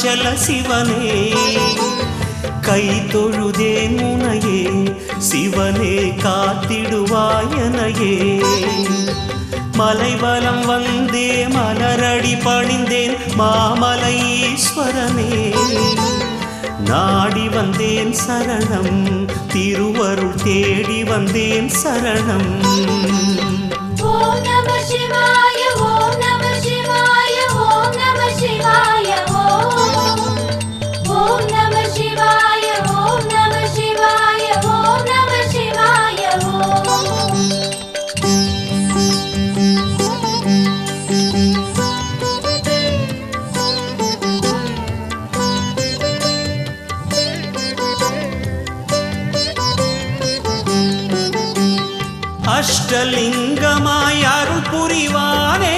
அருணாச்சல சிவனே கை தொழுதேன் உனையே சிவனே காத்திடுவாயனையே மலைவலம் வந்தே மலரடி பணிந்தேன் மாமலை ஈஸ்வரனே நாடி வந்தேன் சரணம் திருவருள் தேடி வந்தேன் சரணம் ஓம் நம சிவாய ஓம் நம சிவாய ஓம் நம சிவாய ஓம் நம சிவாய ஓம் நம சிவாய ஓம் நம சிவாய அஷ்டலிங்கமாய் அருள் புரிவானே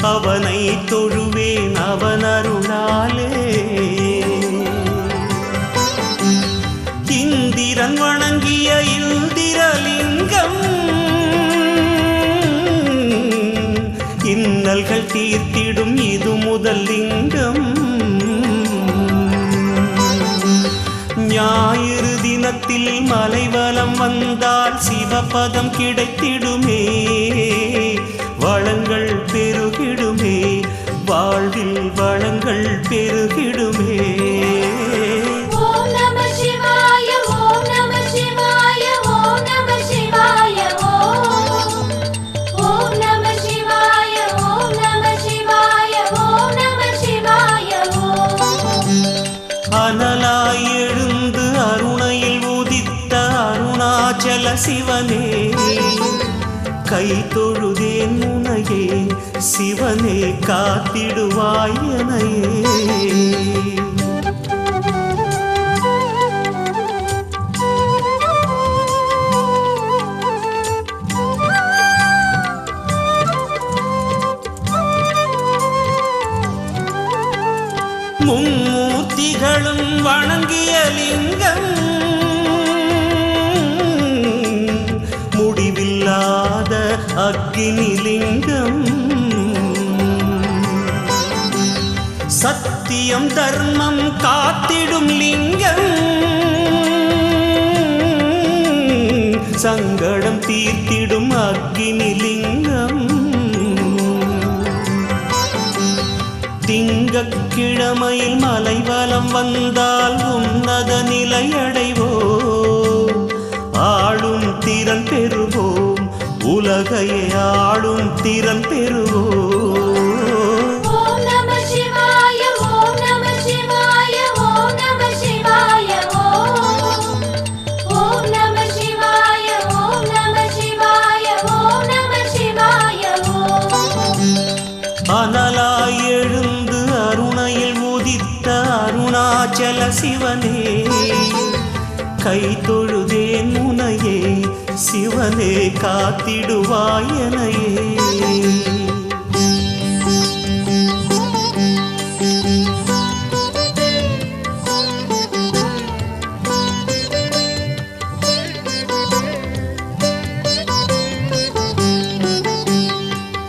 அவனை தொழுவேன் அவன் அருளாலே இந்திரன் வணங்கிய இந்திரலிங்கம் இன்னல்கள் தீர்த்திடும் இது முதல் லிங்கம் ஞாயிறு தினத்தில் மலைவலம் வந்தால் சிவபதம் கிடைத்திடுமே வளங்கள் பெருகிடுமே வாழ்வில் வளங்கள் பெருகிடுமே ஓம் நம சிவாய ஓம் நம சிவாய ஓம் நம சிவாய ஓம் நம சிவாய ஓம் நம சிவாய ஓம் நம சிவாய அனலாய் எழுந்து அருணையில் உதித்த அருணாச்சல சிவனே கை தொழுதேன் உனையே சிவனே காத்திடுவாயனையே மும்மூர்த்திகளும் வணங்கிய லிங்கம் முடிவில்லாத அக்னி லிங்கம் சத்தியம் தர்மம் காத்திடும் லிங்கம் சங்கடம் தீர்த்திடும் அக்னி லிங்கம் திங்கட்கிழமையில் மலைவலம் வந்தால் உன்னத நிலையடைவோ ஆளும் திறன் பெறுவோம் உலகையே ஆளும் திறன் பெறுவோம் ஓம் நம சிவாய ஓம் நம சிவாய ஓம் நம சிவாய ஓம் நம சிவாய ஓம் நம சிவாய ஓம் நம சிவாய அனலாய் எழுந்து அருணையில் உதித்த அருணாச்சல சிவனே கை தொழுதேன் உனையே சிவனே காத்திடுவாயனையே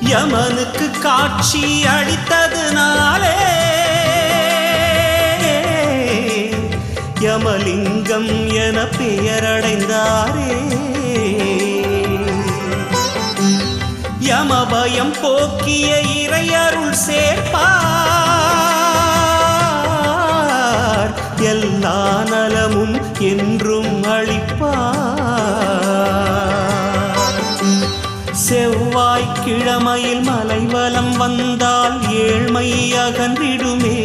யமனுக்கு காட்சி அளித்ததுனாலே யமலிங்கம் என பெயரடைந்தாரே யமபயம் போக்கிய இறையருள் சேர்ப்பார் எல்லா நலமும் என்றும் அளிப்பார் செவ்வாய்க்கிழமையில் மலைவலம் வந்தால் ஏழ்மை அகன்றிடுமே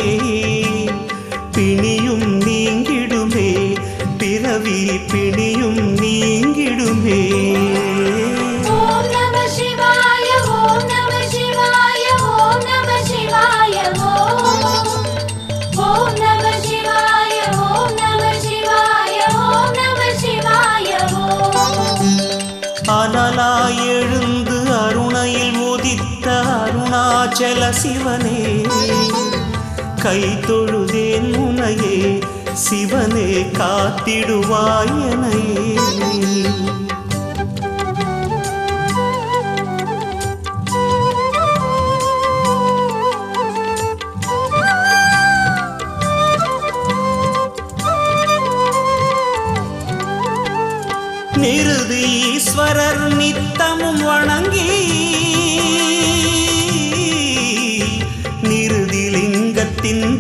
பிணியும் நீங்கிடுமே பிறவி பிணியும் நீங்கிடுமே ஓம் நம சிவாய ஓம் நம சிவாய ஓம் நம சிவாய ஓம் நம சிவாய ஓம் நம சிவாய ஓம் நம சிவாய அனலாய் எழுந்து அருணையில் உதித்த அருணாச்சல சிவனே கை தொழுதேன் உனையே சிவனே காத்திடுவாயனையே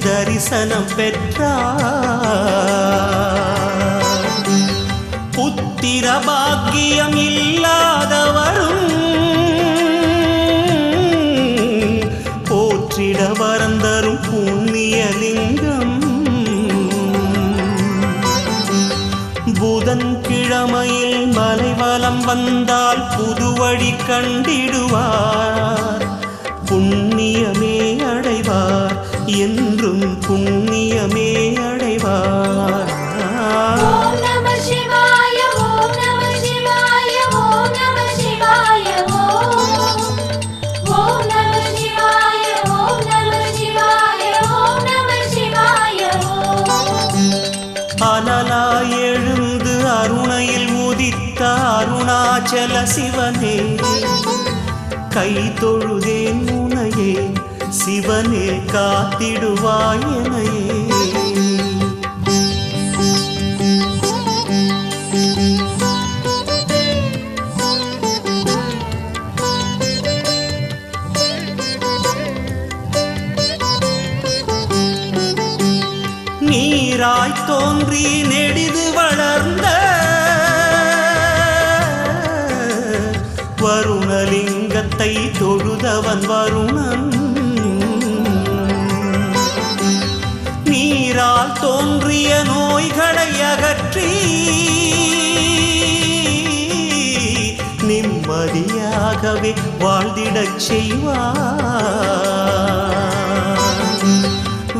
தரிசனம் பெற்றார். புத்திர பாக்கியம் இல்லாதவரும் போற்றிட வரந்தரும் புண்ணியலிங்கம். புதன்கிழமையில் மலைவலம் வந்தால் புதுவழி கண்டிடுவார். புண்ணியமே அடைவார், என்றும் புண்ணியமே அடைவார். ஓம் நம சிவாய ஓம் நம சிவாய ஓம் நம சிவாய ஓம் நம சிவாய ஓம் நம சிவாய ஓம் நம சிவாய அனலாய் எழுந்து அருணையில் உதித்த அருணாச்சல சிவனே, கை தொழுதேன் உனையே, சிவனே காத்திடுவாய் எனையே. நீராய் தோன்றி நெடிது வளர்ந்த வருணலிங்கத்தை தொழுதவன் வருணன். நீரால் தோன்றிய நோய்களை அகற்றி நிம்மதியாகவே வாழ்ந்திடச் செய்வார்.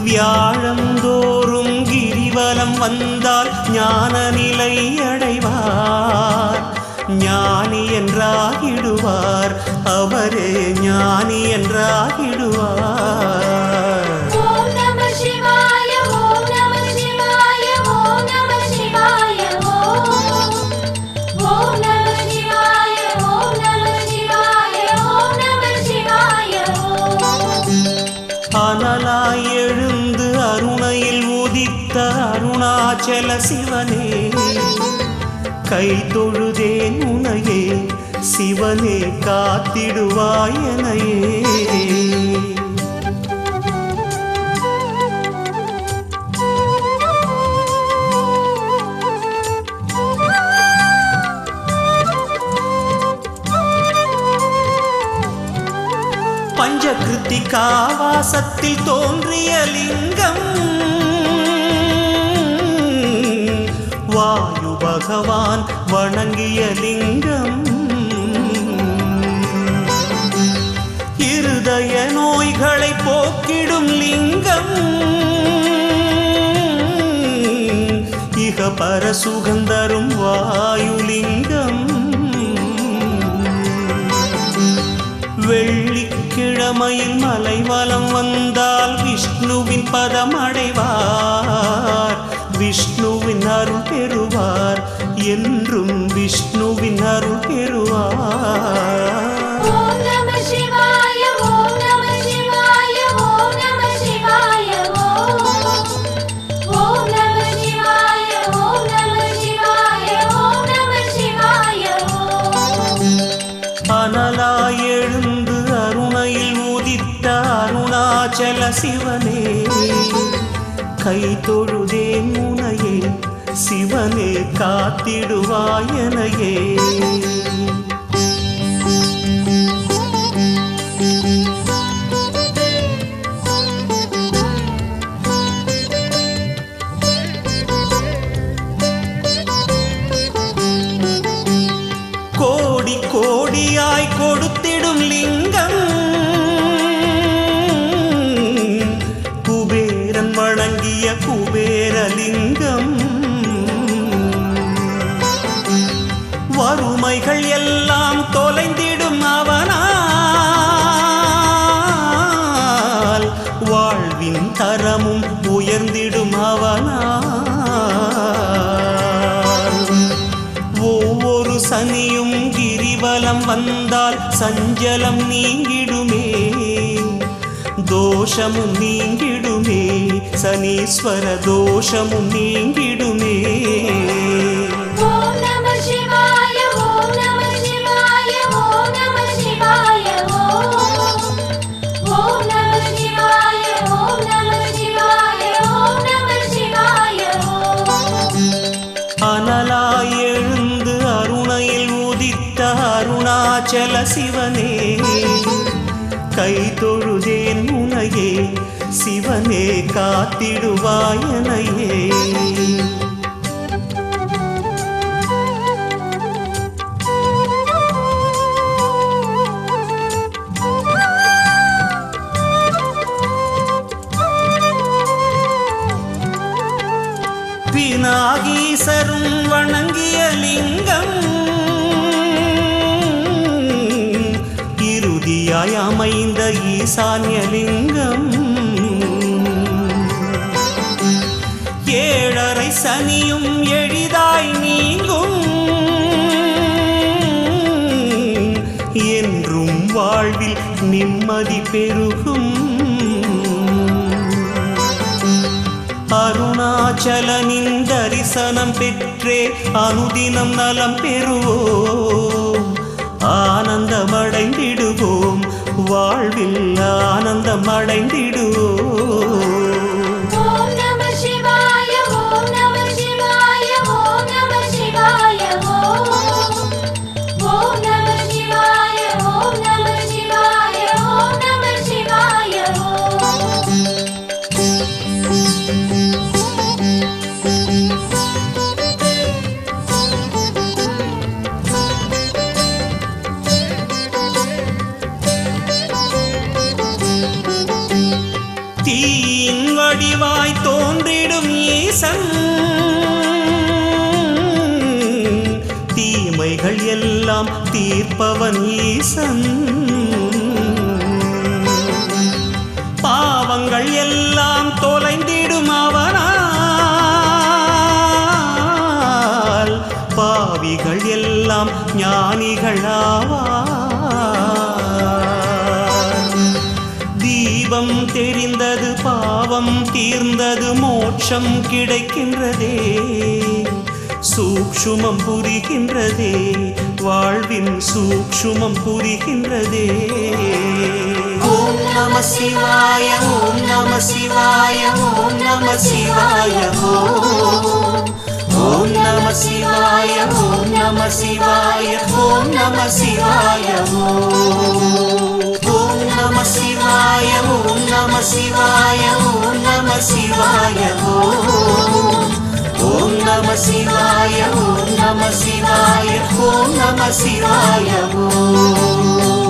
வியாழந்தோறும் கிரிவலம் வந்தால் ஞான நிலை அடைவார். ஞானி என்றாகிடுவார், அவரே ஞானி என்றாகிடுவார். ஓம் நம சிவாய ஓம் நம சிவாய ஓம் நம சிவாய ஓம் நம சிவாய ஓம் நம சிவாய ஓம் நம சிவாய அனலாய் எழுந்து அருணையில் உதித்த அருணாச்சல சிவனே, கை தொழுதேன் உனையே, சிவனே காத்திடுவாய் எனையே. பஞ்சகிருத்திகாவாசத்தில் தோன்றிய லிங்கம், வாயு பகவான் வணங்கிய லிங்கம். இருதய நோய்களை போக்கிடும் லிங்கம், இக பர சுகந்தரும் வாயுலிங்கம். வெள்ளிக்கிழமையில் மலைவலம் வந்தால் விஷ்ணுவின் பதம் அடைவார். விஷ்ணுவின் அருள் பெறுவார், என்றும் விஷ்ணுவின் அருள் பெறுவார். ஓம் நம சிவாய ஓம் நம சிவாய ஓம் நம சிவாய ஓம் நம சிவாய ஓம் நம சிவாய ஓம் நம சிவாய அனலாய் எழுந்து அருணையில் உதித்த அருணாச்சல சிவனே, கை தொழுதேன் உனையே, சிவனே காத்திடுவாய் எனையே. கோடி கோடியாய் கொடுத்திடும் லிங்கம், குபேரன் வணங்கிய குபேரலிங்கம். வறுமைகள் எல்லாம் தொலைந்திடும் அவனால், வாழ்வின் தரமும் உயர்ந்திடும் அவனால். ஒவ்வொரு சனியும் கிரிவலம் வந்தால் சஞ்சலம் நீங்கிடுமே, தோஷமும் நீங்கிடுமே, சனீஸ்வர தோஷமும் நீங்கிடுமே. ஓம் நம சிவாய ஓம் நம சிவாய ஓம் நம சிவாய ஓம் நம சிவாய ஓம் நம சிவாய கை தொழுதேன் உனையே சிவனே காத்திடுவாயனையே. விநாயகீசரும் வணங்கிய லிங்கம் இறுதியாய் அமைந்த ஈசான்யலிங்கம். ஏழரை சனியும் எளிதாய் நீங்கும் என்றும் வாழ்வில் நிம்மதி பெருகும். அருணாச்சலனின் தரிசனம் பெற்றே அனுதினம் நலம் பெறுவோம். ஆனந்தமடைந்திடுவோம், வாழ்வில் ஆனந்தமடைந்திடுவோம். ஓம் நம சிவாய ஓம் நம சிவாய ஓம் நம சிவாய ஓம் நம சிவாய ஓம் நம சிவாய ஓம் நம சிவாய தீயின் வடிவாய் தோன்றிடும் ஈசன் தீமைகள் எல்லாம் தீர்ப்பவன் ஈசன். பாவங்கள் எல்லாம் தொலைந்திடும் அவனால் பாவிகள் எல்லாம் ஞானிகளாவார். தீபம் தெரிந்தது பாவம் தீர்ந்தது மோட்சம் கிடைக்கின்றதே. சூக்ஷுமம் புரிகின்றதே, வாழ்வின் சூக்ஷுமம் புரிகின்றதே. ஓம் நம சிவாய ஓம் நம சிவாய ஓம் நம சிவாய ஓம் நம சிவாய ஓம் நம சிவாய ஓம் நம சிவாய ஓம் நம சிவாய ஓம் நம சிவாய ஓம் நம சிவாய ஓம் நம சிவாய ஓம் நம சிவாய ஓம் நம சிவாய ஓம்.